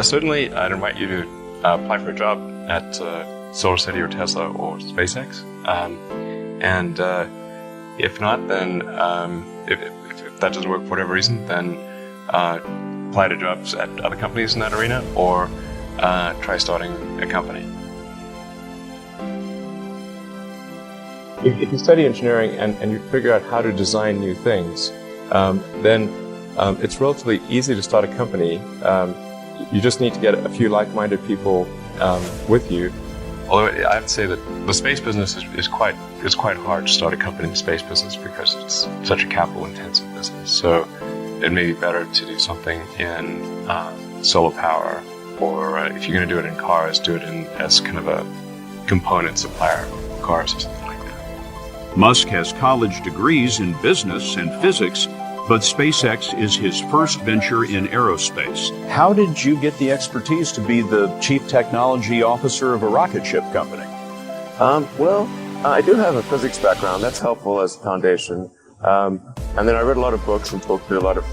Certainly, I'd invite you to apply for a job at SolarCity or Tesla or SpaceX. And if not, then if that doesn't work for whatever reason, then apply to jobs at other companies in that arena, or try starting a company. If you study engineering and you figure out how to design new things, then it's relatively easy to start a company. You just need to get a few like-minded people with you. Although I have to say that the space business is quite hard to start a company in the space business because it's such a capital-intensive business. So it may be better to do something in solar power, or if you're going to do it in cars, do it as kind of a component supplier of cars or something like that. Musk has college degrees in business and physics, but SpaceX is his first venture in aerospace. How did you get the expertise to be the chief technology officer of a rocket ship company? Well, I do have a physics background. That's helpful as a foundation. And then I read a lot of books and talked to a lot of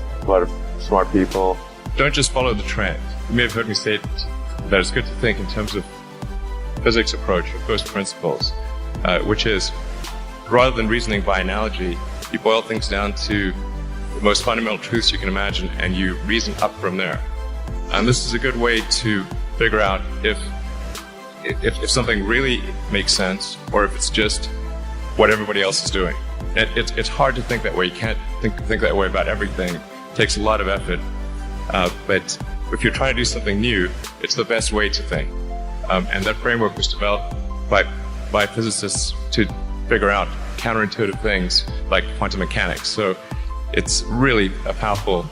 smart people. Don't just follow the trend. You may have heard me say that it's good to think in terms of physics approach or first principles, which is, rather than reasoning by analogy, you boil things down to the most fundamental truths you can imagine, and you reason up from there. And this is a good way to figure out if something really makes sense, or if it's just what everybody else is doing. It's hard to think that way. You can't think that way about everything. It takes a lot of effort. But if you're trying to do something new, it's the best way to think. And that framework was developed by physicists to figure out counterintuitive things like quantum mechanics. So it's really a powerful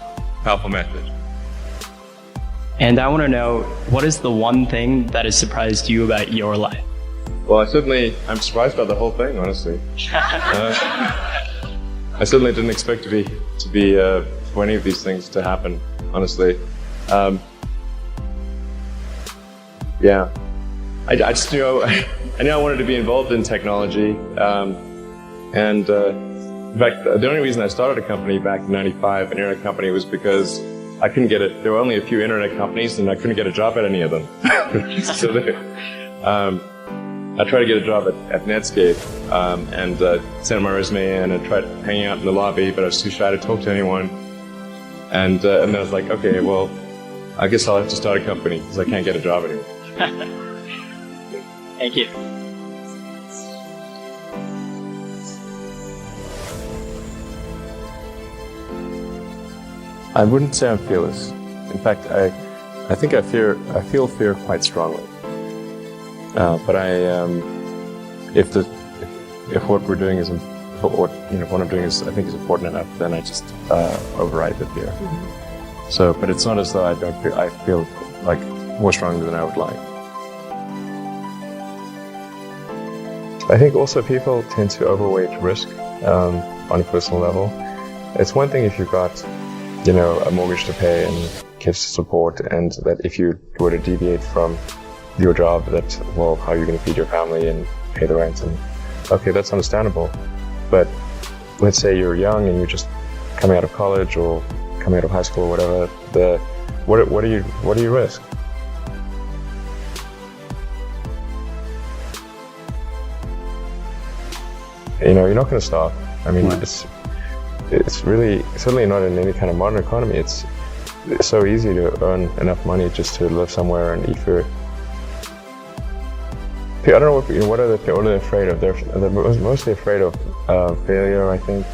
method. And I want to know, what is the one thing that has surprised you about your life? Well, I'm surprised by the whole thing, honestly. I certainly didn't expect for any of these things to happen, honestly. Yeah, I just knew I knew I wanted to be involved in technology, and in fact, the only reason I started a company back in '95, an internet company, was because I couldn't get it. There were only a few internet companies, and I couldn't get a job at any of them. So I tried to get a job at Netscape, and sent my resume in and tried hanging out in the lobby, but I was too shy to talk to anyone. And then I was like, okay, well, I guess I'll have to start a company because I can't get a job anymore. Thank you. I wouldn't say I'm fearless. In fact, I think I feel fear quite strongly. But if what we're doing is what I'm doing is I think is important enough, then I just override the fear. Mm-hmm. So, but it's not as though I feel like more strongly than I would like. I think also people tend to overweight risk on a personal level. It's one thing if you've got a mortgage to pay and kids to support, and that if you were to deviate from your job, how are you going to feed your family and pay the rent? And okay, that's understandable. But let's say you're young and you're just coming out of college or coming out of high school or whatever. What do you risk? You're not going to stop. I mean, right. It's really certainly not in any kind of modern economy. It's so easy to earn enough money just to live somewhere and eat food. I don't know what are they afraid of? They're mostly afraid of failure, I think.